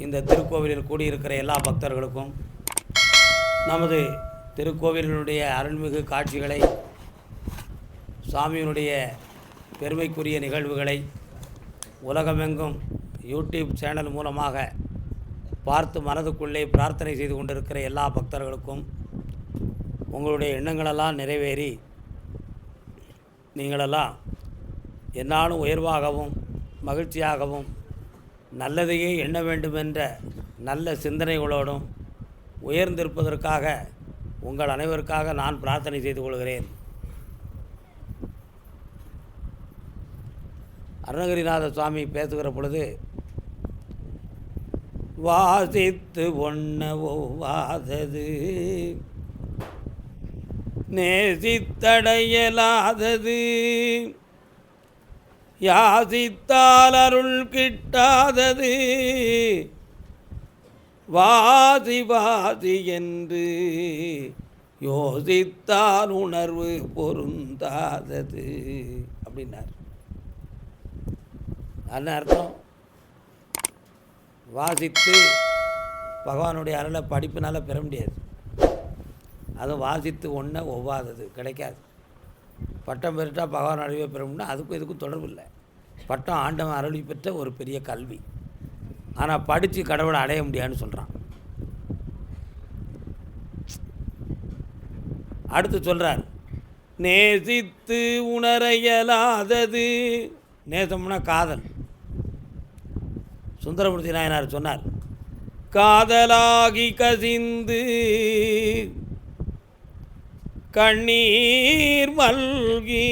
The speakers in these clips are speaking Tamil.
இந்த திருக்கோவிலில் கூடியிருக்கிற எல்லா பக்தர்களுக்கும் நமது திருக்கோவிலினுடைய அருள்மிகு காட்சிகளை, சாமியினுடைய பெருமைக்குரிய நிகழ்வுகளை உலகமெங்கும் யூடியூப் சேனல் மூலமாக பார்த்து மனதுக்குள்ளே பிரார்த்தனை செய்து கொண்டிருக்கிற எல்லா பக்தர்களுக்கும் உங்களுடைய எண்ணங்களெல்லாம் நிறைவேறி நீங்களெல்லாம் என்னாலும் உயர்வாகவும் மகிழ்ச்சியாகவும் நல்லதையே எண்ண வேண்டுமென்ற நல்ல சிந்தனைகளோடும் உயர்ந்திருப்பதற்காக உங்கள் அனைவருக்காக நான் பிரார்த்தனை செய்து கொள்கிறேன். அருணகிரிநாத சுவாமி பேசுகிற பொழுது, வாசித்து ஒவ்வொவாதது நேசித்தடையலாதது, யாசித்தால் அருள் கிட்டாதது, வாசி வாசி என்று யோசித்தால் உணர்வு பொருந்தாதது அப்படின்னார். என்ன அர்த்தம்? வாசித்து பகவானுடைய அருளை படிப்பினால் பெற முடியாது. அதுவும் வாசித்து ஒவ்வாதது கிடைக்காது. பட்டம் பெற்றுட்டா பகவான் அருளை பெற முடியும். அதுக்கும் இதுக்கும் தொடர்பு இல்லை. பட்டம் ஆண்டவன் அருளி பெற்ற ஒரு பெரிய கல்வி. ஆனால் படித்து கடவுளை அடைய முடியாதுன்னு சொல்கிறான். அடுத்து சொல்கிறார், நேசித்து உணர இயலாதது. நேசம்னா காதல். சுந்தரமூர்த்தி நாயனார் சொன்னார், காதலாகி கசிந்து கண்ணீர் மல்கி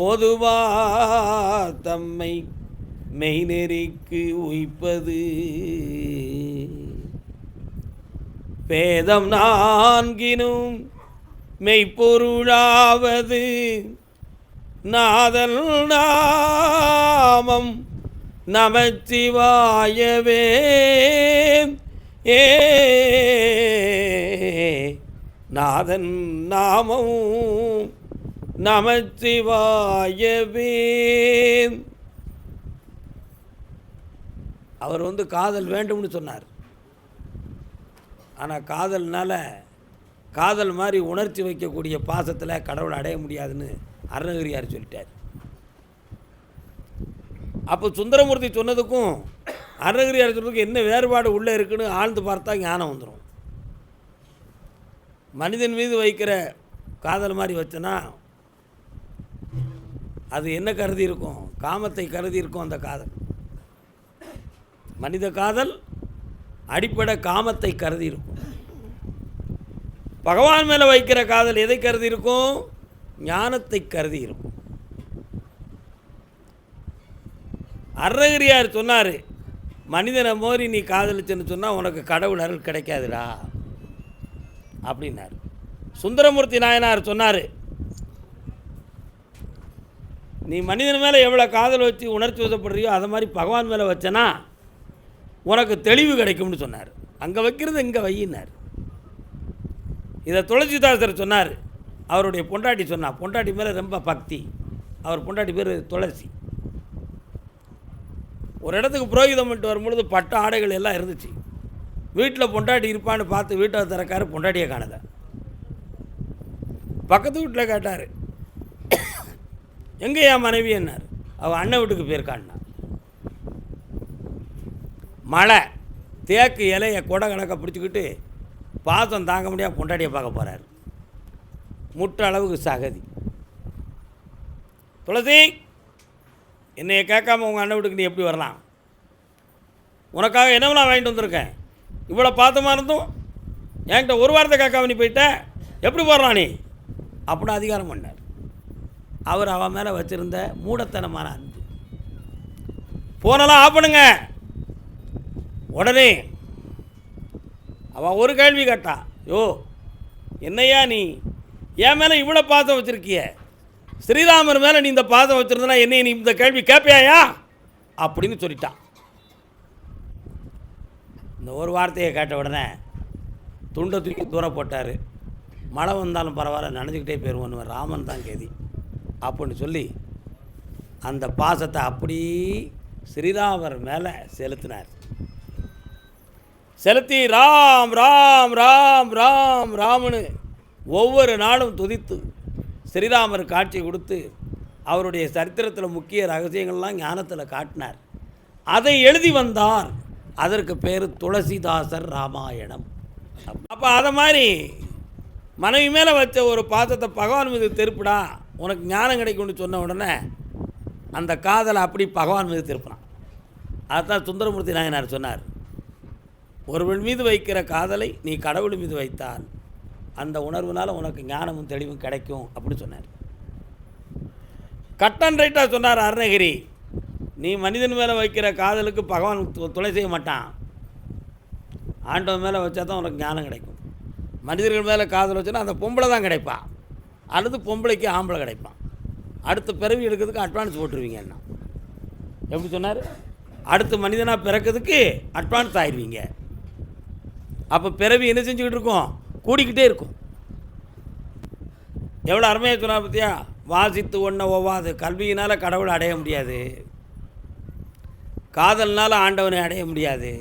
ஓதுவார் தம்மை மெய்நெறிக்கு உய்ப்பது, வேதம் நான்கினும் மெய்ப்பொருளாவது, நாதல் நாமம் நமச்சிவாயவே, நாதன் நாமம் நமச்சிவாயவே. அவர் காதல் வேண்டும்னு சொன்னார். ஆனால் காதல் மாதிரி உணர்ச்சி வைக்கக்கூடிய பாசத்தில் கடவுளை அடைய முடியாதுன்னு அருணகிரியார் சொல்லிட்டார். அப்போ சுந்தரமூர்த்தி சொன்னதுக்கும் அருணகிரியார் சொன்னதுக்கும் என்ன வேறுபாடு உள்ளே இருக்குன்னு ஆழ்ந்து பார்த்தா ஞானம் வந்துடும். மனிதன் மீது வைக்கிற காதல் மாதிரி வச்சனா அது என்ன கருதி இருக்கும்? காமத்தை கருதி இருக்கும். அந்த காதல், மனித காதல் அடிப்படை காமத்தை கருதி இருக்கும். பகவான் மேலே வைக்கிற காதல் எதை கருதி இருக்கும்? ஞானத்தை கருதி இருக்கும். அருணகிரியார் சொன்னார், மனிதனை மோரி நீ காதலிச்சுன்னு சொன்னால் உனக்கு கடவுள் அருள் கிடைக்காதுடா அப்படின்னார். சுந்தரமூர்த்தி நாயனார் சொன்னார், நீ மனிதன் மேலே எவ்வளோ காதல் வச்சு உணர்ச்சி வசப்படுறியோ அதை மாதிரி பகவான் மேலே வச்சனா உனக்கு தெளிவு கிடைக்கும்னு சொன்னார். அங்கே வைக்கிறது இங்கே வையினார். இதை துளசிதாசர் சொன்னார். அவருடைய பொண்டாட்டி சொன்னார். பொண்டாட்டி மேலே ரொம்ப பக்தி. அவர் பொண்டாட்டி பேர் துளசி. ஒரு இடத்துக்கு புரோகிதம் பண்ணிட்டு வரும்பொழுது பட்டு ஆடைகள் எல்லாம் இருந்துச்சு. வீட்டில் பொண்டாட்டி இருப்பான்னு பார்த்து வீட்டை திறக்காரு, பொண்டாட்டியை காணலை. பக்கத்து வீட்டில் கேட்டார், எங்கே என் மனைவி என்னார்? அவள் அண்ணன் வீட்டுக்கு போயிருக்கான்னா. மழை, தேக்கு இலையை கொடை கணக்க பிடிச்சிக்கிட்டு பாசம் தாங்க முடியாது பொண்டாட்டியை பார்க்க போகிறார். முட்டை அளவுக்கு சகதி. துளசி, என்னையை கேட்காம உங்கள் அண்ணன் வீட்டுக்கு நீ எப்படி வரலாம்? உனக்காக என்னவெல்லாம் வாங்கிட்டு வந்திருக்கேன். இவ்வளோ பாத்தமாக இருந்தும் என்கிட்ட ஒரு வாரத்தை கேட்காம நீ போயிட்ட, எப்படி போடுறான் நீ அப்படின்னு அதிகாரம் பண்ணார். அவர் அவன் மேலே வச்சுருந்த மூடத்தனமான அன்பு. ஃபோனெல்லாம் ஆஃப் பண்ணுங்க. உடனே அவன் ஒரு கேள்வி கேட்டா, யோ என்னையா நீ என் மேலே இவ்வளோ பாசம் வச்சுருக்கிய, ஸ்ரீராமர் மேலே நீ இந்த பாசம் வச்சுருந்தனா என்னை நீ இந்த கேள்வி கேட்பியாயா அப்படின்னு சொல்லிட்டான். இந்த ஒரு வார்த்தையை கேட்ட உடனே துண்டை தூக்கி தூரம் போட்டார். மழை வந்தாலும் பரவாயில்ல, நனைஞ்சிக்கிட்டே போயிடுவோன்னு, ராமன் தான் கேதி அப்படின்னு சொல்லி அந்த பாசத்தை அப்படி ஸ்ரீராமர் மேலே செலுத்தினார். செலுத்தி ராம் ராம் ராம் ராம் ராம்னு ஒவ்வொரு நாளும் துதித்து ஸ்ரீராமர் காட்சி கொடுத்து அவருடைய சரித்திரத்தில் முக்கிய ரகசியங்கள்லாம் ஞானத்தில் காட்டினார். அதை எழுதி வந்தார். அதற்கு பேர் துளசிதாசர் ராமாயணம். அப்போ அதை மாதிரி மனைவி மேலே வச்ச ஒரு பாத்திரத்தை பகவான் மீது திருப்பிடா உனக்கு ஞானம் கிடைக்கும்னு சொன்ன உடனே அந்த காதலை அப்படி பகவான் மீது திருப்பினான். அதுதான் சுந்தரமூர்த்தி நாயனார் சொன்னார், ஒருவன் மீது வைக்கிற காதலை நீ கடவுள் மீது வைத்தால் அந்த உணர்வுனால் உனக்கு ஞானமும் தெளிவும் கிடைக்கும் அப்படின்னு சொன்னார். கட் அண்ட் ரைட்டாக சொன்னார் அருணகிரி. நீ மனிதன் மேலே வைக்கிற காதலுக்கு பகவான் துணை செய்ய மாட்டான். ஆண்டவன் மேலே வச்சா தான் உனக்கு ஞானம் கிடைக்கும். மனிதர்கள் மேலே காதல் வச்சுன்னா அந்த பொம்பளை தான் கிடைப்பான், அல்லது பொம்பளைக்கு ஆம்பளை கிடைப்பான். அடுத்த பிறவி எடுக்கிறதுக்கு அட்வான்ஸ் போட்டுருவீங்கன்னா எப்படி சொன்னார்? அடுத்து மனிதனாக பிறக்கிறதுக்கு அட்வான்ஸ் ஆயிடுவீங்க. அப்போ பிறவி என்ன செஞ்சுக்கிட்டு இருக்கோம்? கூடிக்கிட்டே இருக்கும். எவ்வளோ அருமையாக சொன்னார் பார்த்தியா? வாசித்து ஒன்றை ஒவ்வாது. கல்வியினால் கடவுளை அடைய முடியாது, காதல்னால் ஆண்டவனை அடைய முடியாது.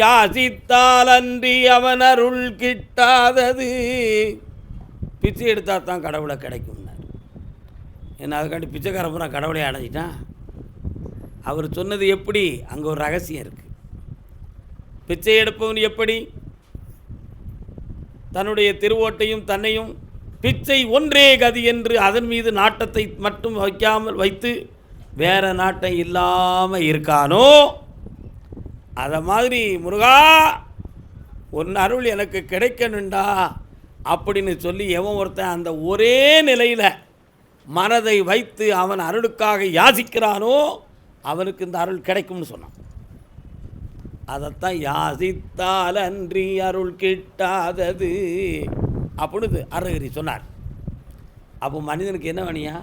யாசித்தால் அன்றி அவன் அருள் கிட்டாதது. பிச்சை எடுத்தால் தான் கடவுளை கிடைக்கும்னார். என்ன அதுக்காண்டி பிச்சைக்காரன் பூரா கடவுளை அடைஞ்சிட்டான். அவர் சொன்னது எப்படி? அங்கே ஒரு ரகசியம் இருக்குது. பிச்சை எடுப்பவன் எப்படி தன்னுடைய திருவோட்டையும் தன்னையும் பிச்சை ஒன்றே கதி என்று அதன் மீது நாட்டத்தை மட்டும் வைக்காமல் வைத்து வேற நாட்டம் இல்லாமல் இருக்கானோ, அதை மாதிரி முருகா ஒன்று அருள் எனக்கு கிடைக்கணுண்டா அப்படின்னு சொல்லி எவன் ஒருத்தன் அந்த ஒரே நிலையில் மனதை வைத்து அவன் அருளுக்காக யாசிக்கிறானோ அவனுக்கு இந்த அருள் கிடைக்கும்னு சொன்னான். அதைத்தான் யாசித்தால் அன்றி அருள் கிட்டாதது அப்படின்னு அருணகிரி சொன்னார். அப்போ மனிதனுக்கு என்ன வேணியா?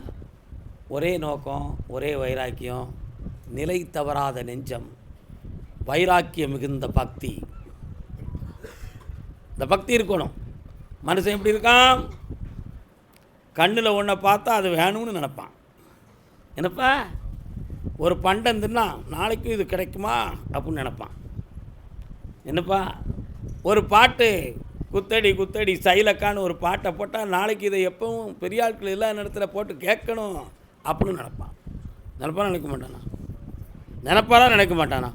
ஒரே நோக்கம், ஒரே வைராக்கியம், நிலை தவறாத நெஞ்சம், வைராக்கியம் மிகுந்த பக்தி. இந்த பக்தி இருக்கணும். மனுஷன் எப்படி இருக்கான்? கண்ணில் ஒன்றை பார்த்தா அது வேணும்னு நினைப்பான். என்னப்பா ஒரு பண்டம் தின்னா நாளைக்கும் இது கிடைக்குமா அப்படின்னு நினைப்பான். என்னப்பா ஒரு பாட்டு குத்தடி குத்தடி சைலக்கான்னு ஒரு பாட்டை போட்டால் நாளைக்கு இதை எப்பவும் பெரிய ஆட்கள் எல்லா நேரத்தில் போட்டு கேட்கணும் அப்படின்னு நினைப்பான். நினைக்க மாட்டானா? நினைப்பாரா நினைக்க மாட்டானா?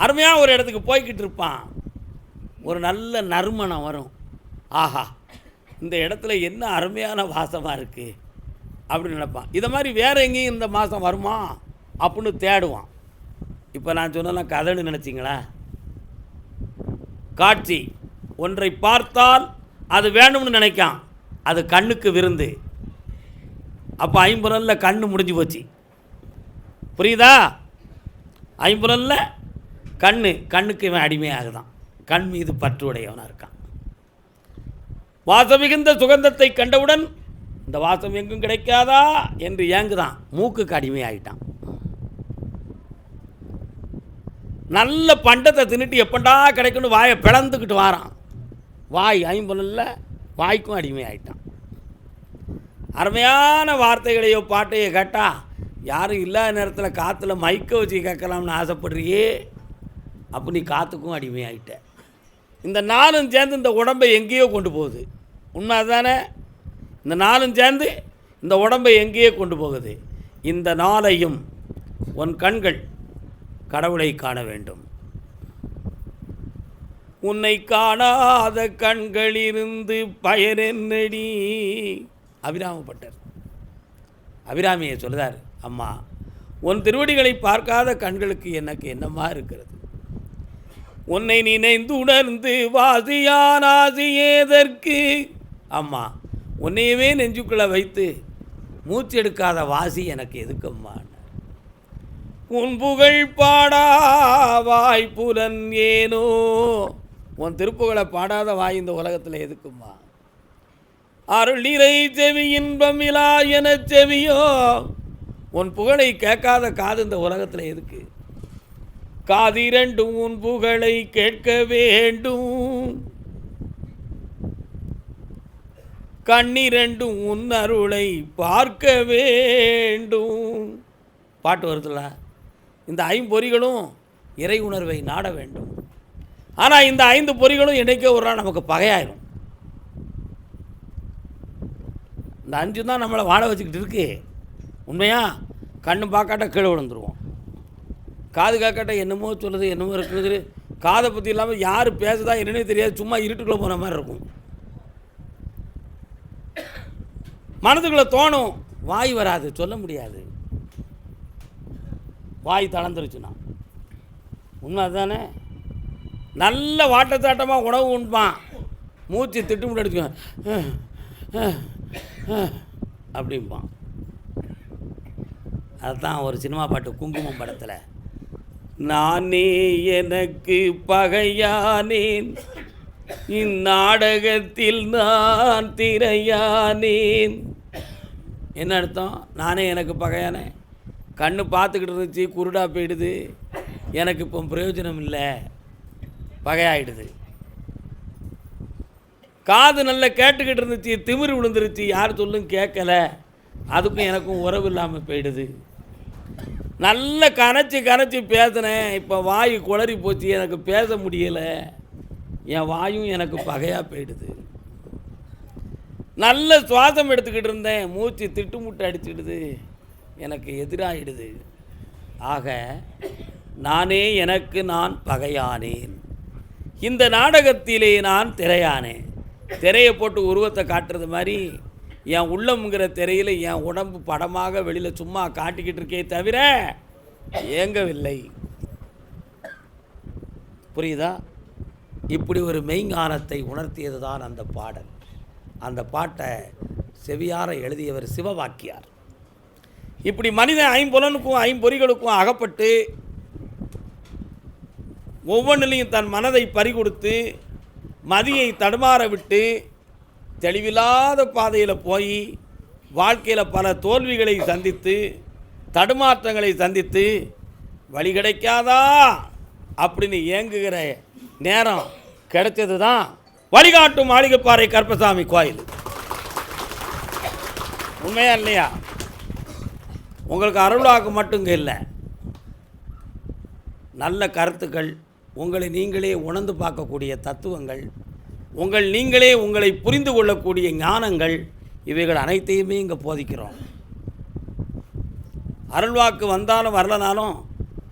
அருமையாக ஒரு இடத்துக்கு போய்கிட்டு இருப்பான். ஒரு நல்ல நறுமணம் வரும். ஆஹா இந்த இடத்துல என்ன அருமையான வாசமாக இருக்குது அப்படின்னு நினைப்பான். இதை மாதிரி வேறு எங்கேயும் இந்த மாதம் வருமா அப்படின்னு தேடுவான். இப்போ நான் சொன்னலாம் கதைன்னு நினச்சிங்களா? காட்சி ஒன்றை பார்த்தால் அது வேணும்னு நினைக்கான், அது கண்ணுக்கு விருந்து. அப்போ ஐம்புலனில் கண்ணு முடிஞ்சு போச்சு. புரியுதா? ஐம்புலனில் கண்ணுக்கு இவன் அடிமையாகுதான். கண் மீது பற்று உடையவனாக இருக்கான். வாசம் மிகுந்த சுகந்தத்தை கண்டவுடன் இந்த வாசம் எங்கும் கிடைக்காதா என்று ஏங்குதான். மூக்குக்கு அடிமையாகிட்டான். நல்ல பண்டத்தை தின்னுட்டு எப்பண்டா கிடைக்குன்னு வாயை பிளந்துக்கிட்டு வாரான். வாய் ஐம்பொல்ல வாய்க்கும் அடிமையாகிட்டான். அருமையான வார்த்தைகளையோ பாட்டையோ கேட்டால் யாரும் இல்லாத நேரத்தில் காற்றுல மைக்க வச்சு கேட்கலாம்னு ஆசைப்படுறியே, அப்போ நீ காற்றுக்கும் அடிமையாகிட்ட. இந்த நாளும் சேர்ந்து இந்த உடம்பை எங்கேயோ கொண்டு போகுது. உண்மை அதுதானே? இந்த நாளும் சேர்ந்து இந்த உடம்பை எங்கேயோ கொண்டு போகுது. இந்த நாளையும் உன் கண்கள் கடவுளை காண வேண்டும். உன்னை காணாத கண்களிலிருந்து பயனென்னடி. அபிராமப்பட்டர் அபிராமியை சொல்கிறார், அம்மா உன் திருவடிகளை பார்க்காத கண்களுக்கு எனக்கு என்னமா இருக்கிறது? உன்னை நினைந்து உணர்ந்து வாசியான் ஆசியேதற்கு. அம்மா உன்னையவே நெஞ்சுக்குள்ளே வைத்து மூச்சு எடுக்காத வாசி எனக்கு எதுக்கம்மா? உன் புகழ் பாடா வாய்ப்புலன் ஏனோ. உன் திருப்புகழை பாடாத வாய் இந்த உலகத்தில் எதுக்குமா? அருள் நிறை செவி இன்பம் இலா என செவியோ. உன் புகழை கேட்காத காது இந்த உலகத்தில் எதுக்கு? காதிரண்டும் உன் புகழை கேட்க வேண்டும், கண்ணிரண்டும் உன் அருளை பார்க்க வேண்டும். பாட்டு வருதுல்ல, இந்த ஐம்பொறிகளும் இறை உணர்வை நாட வேண்டும். ஆனால் இந்த 5 பொறிகளும் என்னைக்கோ ஒரு நாள் நமக்கு பகையாயிரும். இந்த 5 தான் நம்மளை வாழ வச்சுக்கிட்டு இருக்கு. உண்மையா? கண்ணு பார்க்காட்ட கீழே விழுந்துருவோம், காது காக்காட்ட என்னமோ சொல்லுது, என்னமோ இருக்குது, காதை பற்றி இல்லாமல் யார் பேசுதா என்னன்னே தெரியாது, சும்மா இருட்டுக்குள்ளே போன மாதிரி இருக்கும். மனதுக்குள்ளே தோணும், வாய் வராது, சொல்ல முடியாது. வாய் தளர்ந்துருச்சுன்னா உண்மை அதுதானே. நல்ல வாட்டத்தாட்டமாக உணவு உண்பான், மூச்சு திட்டுமுட்டு அடிச்சுக்குவேன் அப்படிம்பான். அதுதான் ஒரு சினிமா பாட்டு குங்குமம் படத்தில், நானே எனக்கு பகையானேன், இந்நாடகத்தில் நான் திரையானேன். என்ன அர்த்தம்? நானே எனக்கு பகையானேன், கண்ணு பார்த்துக்கிட்டு இருந்துச்சு, குருடா போயிடுது, எனக்கு இப்போ பிரயோஜனம் இல்லை, பகையாயிடுது. காது நல்லா கேட்டுக்கிட்டு இருந்துச்சு, திமிரு விழுந்துருச்சு, யார் சொல்லும் கேட்கல, அதுக்கும் எனக்கும் உறவு இல்லாமல் போயிடுது. நல்ல கரைச்சி பேசினேன், இப்போ வாய் குளறி போச்சு, எனக்கு பேச முடியலை, என் வாயும் எனக்கு பகையாக போயிடுது. நல்ல சுவாசம் எடுத்துக்கிட்டு இருந்தேன், மூச்சு திட்டுமுட்டு அடிச்சிடுது, எனக்கு எதிராகிடுது. ஆக நானே எனக்கு நான் பகையானேன், இந்த நாடகத்திலே நான் திரையானேன். திரையை போட்டு உருவத்தை காட்டுறது மாதிரி என் உள்ளம்ங்கிற திரையில் என் உடம்பு படமாக வெளியில் சும்மா காட்டிக்கிட்டு இருக்கே தவிர ஏங்கவில்லை. புரியுதா? இப்படி ஒரு மெய்ஞானத்தை உணர்த்தியது தான் அந்த பாடல். அந்த பாட்டை செவியார எழுதியவர் சிவவாக்கியார். இப்படி மனிதன் ஐம்புலனுக்கும் ஐம்பொறிகளுக்கும் அகப்பட்டு ஒவ்வொன்றிலையும் தன் மனதை பறிகொடுத்து மதியை தடுமாற விட்டு தெளிவில்லாத பாதையில் போய் வாழ்க்கையில் பல தோல்விகளை சந்தித்து தடுமாற்றங்களை சந்தித்து வழி கிடைக்காதா அப்படின்னு ஏங்குகிற நேரம் கிடைச்சது தான் வழிகாட்டும் மாளிகைப்பாறை கருப்பசாமி கோயில். உண்மையா இல்லையா? உங்களுக்கு அருளாக்கு மட்டுங்க இல்லை, நல்ல கருத்துக்கள், உங்களை நீங்களே உணர்ந்து பார்க்கக்கூடிய தத்துவங்கள், உங்களை புரிந்து கொள்ளக்கூடிய ஞானங்கள், இவைகள் அனைத்தையுமே இங்கே போதிக்கிறோம். அருள்வாக்கு வந்தாலும் வரலனாலும்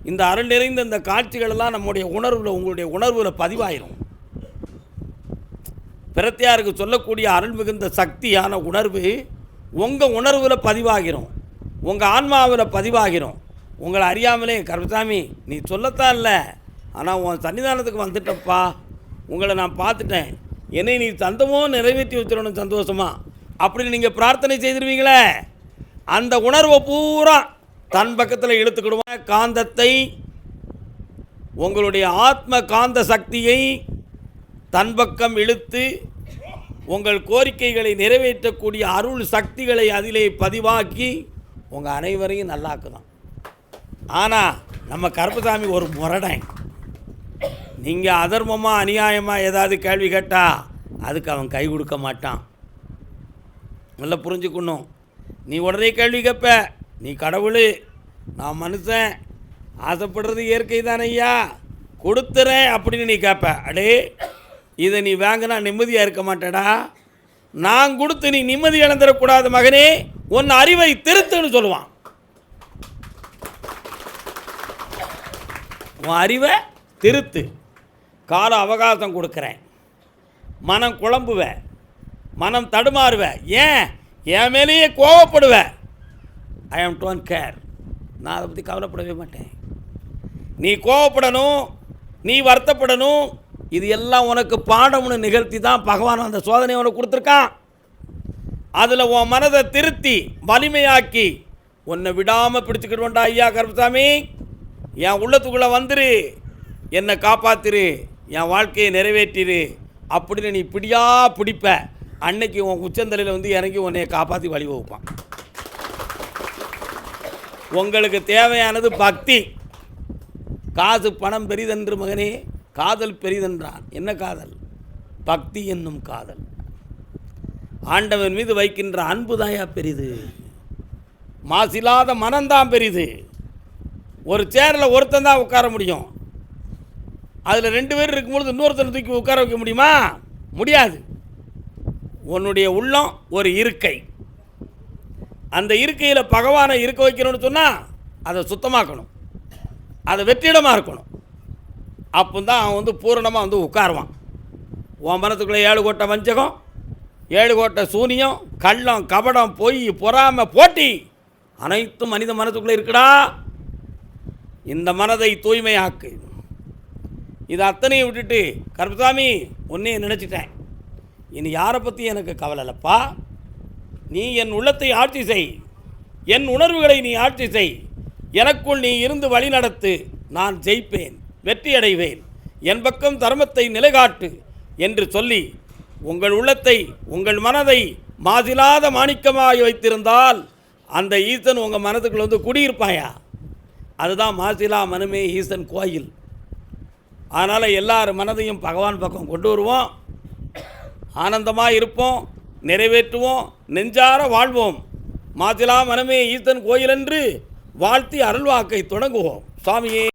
இந்த அருள் நிறைந்த இந்த காட்சிகளெல்லாம் நம்முடைய உணர்வில், உங்களுடைய உணர்வில் பதிவாயிரும். பிரத்தியாருக்கு சொல்லக்கூடிய அருள் மிகுந்த சக்தியான உணர்வு உங்கள் உணர்வில் பதிவாகிறோம், உங்கள் ஆன்மாவில் பதிவாகிறோம். உங்களை அறியாமலே, கருப்பசாமி நீ சொல்லத்தான் இல்லை, ஆனால் உன் சன்னிதானத்துக்கு வந்துட்டப்பா, உங்களை நான் பார்த்துட்டேன், என்னை நீ தந்தமோ நிறைவேற்றி வச்சிடணும் சந்தோஷமா அப்படின்னு நீங்கள் பிரார்த்தனை செய்திருவீங்களே, அந்த உணர்வை பூரா தன் பக்கத்தில் இழுத்துக்கிடுவாங்க. காந்தத்தை, உங்களுடைய ஆத்ம காந்த சக்தியை தன் பக்கம் இழுத்து உங்கள் கோரிக்கைகளை நிறைவேற்றக்கூடிய அருள் சக்திகளை அதிலே பதிவாக்கி உங்கள் அனைவரையும் நல்லாக்குதான். ஆனால் நம்ம கருப்பசாமி ஒரு முரடன். நீங்கள் அதர்மமாக அநியாயமாக ஏதாவது கேள்வி கேட்டால் அதுக்கு அவன் கை கொடுக்க மாட்டான். நல்லா புரிஞ்சுக்கணும். நீ உடனே கேள்வி கேட்ப, நீ கடவுள், நான் மனுஷன், ஆசைப்படுறது இயற்கை தானே ஐயா, கொடுத்துறேன் அப்படின்னு நீ கேட்ப. அடே இதை நீ வாங்கினா நிம்மதியாக இருக்க மாட்டேடா, நான் கொடுத்து நீ நிம்மதி இழந்துடக்கூடாது மகனே, உன் அறிவை திருத்துன்னு சொல்லுவான். உன் அறிவை திருத்து, கால அவகாசம் கொடுக்குறேன். மனம் குழம்புவேன், மனம் தடுமாறுவேன், ஏன் என் மேலேயே கோவப்படுவேன். ஐ ஆம் டோன்ட் கேர், நான் அதை பற்றி கவலைப்படவே மாட்டேன். நீ கோவப்படணும், நீ வருத்தப்படணும், இது எல்லாம் உனக்கு பாடம்னு நிகழ்த்தி தான் பகவான் அந்த சோதனையை உனக்கு கொடுத்துருக்கான். அதில் உன் மனதை திருத்தி வலிமையாக்கி உன்னை விடாமல் பிடிச்சிக்கிடுவோண்டா. ஐயா கருப்பசாமி, என் உள்ளத்துக்குள்ளே வந்துரு, என்னை காப்பாத்திரு, என் வாழ்க்கையை நிறைவேற்றிரு அப்படின்னு நீ பிடிப்ப. அன்னைக்கு உன் உச்சந்தலையில் வந்து இறங்கி உன்னையை காப்பாற்றி வழி வகுப்பான். உங்களுக்கு தேவையானது பக்தி. காசு பணம் பெரிதென்று மகனே, காதல் பெரிதென்றான். என்ன காதல்? பக்தி என்னும் காதல். ஆண்டவன் மீது வைக்கின்ற அன்பு தாயா பெரிது, மாசில்லாத மனம்தான் பெரிது. ஒரு சேரில் ஒருத்தன் தான் உட்கார முடியும். அதில் 2 பேர் இருக்கும்பொழுது இன்னொருத்தனை தூக்கி உட்கார வைக்க முடியுமா? முடியாது. உன்னுடைய உள்ளம் ஒரு இருக்கை. அந்த இருக்கையில் பகவானை இருக்க வைக்கணும்னு சொன்னால் அதை சுத்தமாக்கணும், அதை வெற்றிடமாக இருக்கணும். அப்போ தான் அவன் பூரணமாக உட்காருவான். உன் மனத்துக்குள்ளே 7 கோட்டை வஞ்சகம், 7 கோட்டை சூனியம், கள்ளம், கபடம், பொய், பொறாமை, போட்டி அனைத்தும் மனித மனத்துக்குள்ளே இருக்குடா. இந்த மனதை தூய்மையாக்கு. இது அத்தனையும் விட்டுட்டு, கருப்பசாமி உன்னையே நினச்சிட்டேன், இனி யாரை பற்றி எனக்கு கவலை இல்லைப்பா, நீ என் உள்ளத்தை ஆட்சி செய், என் உணர்வுகளை நீ ஆட்சி செய், எனக்குள் நீ இருந்து வழி நடத்து, நான் ஜெயிப்பேன், வெற்றி அடைவேன், என் பக்கம் தர்மத்தை நிலைகாட்டு என்று சொல்லி உங்கள் உள்ளத்தை, உங்கள் மனதை மாதிலாத மாணிக்கமாய் வைத்திருந்தால் அந்த ஈசன் உங்கள் மனதுக்குள்ள குடியிருப்பாயா? அதுதான் மாசிலா மனமே ஈசன் கோயில். அதனால் எல்லார் மனதையும் பகவான் பக்கம் கொண்டு வருவோம், ஆனந்தமாக இருப்போம், நிறைவேற்றுவோம், நெஞ்சார வாழ்வோம். மாசிலா மனமே ஈசன் கோயில் என்று வாழ்த்தி அருள்வாக்கை தொடங்குவோம். சுவாமியே.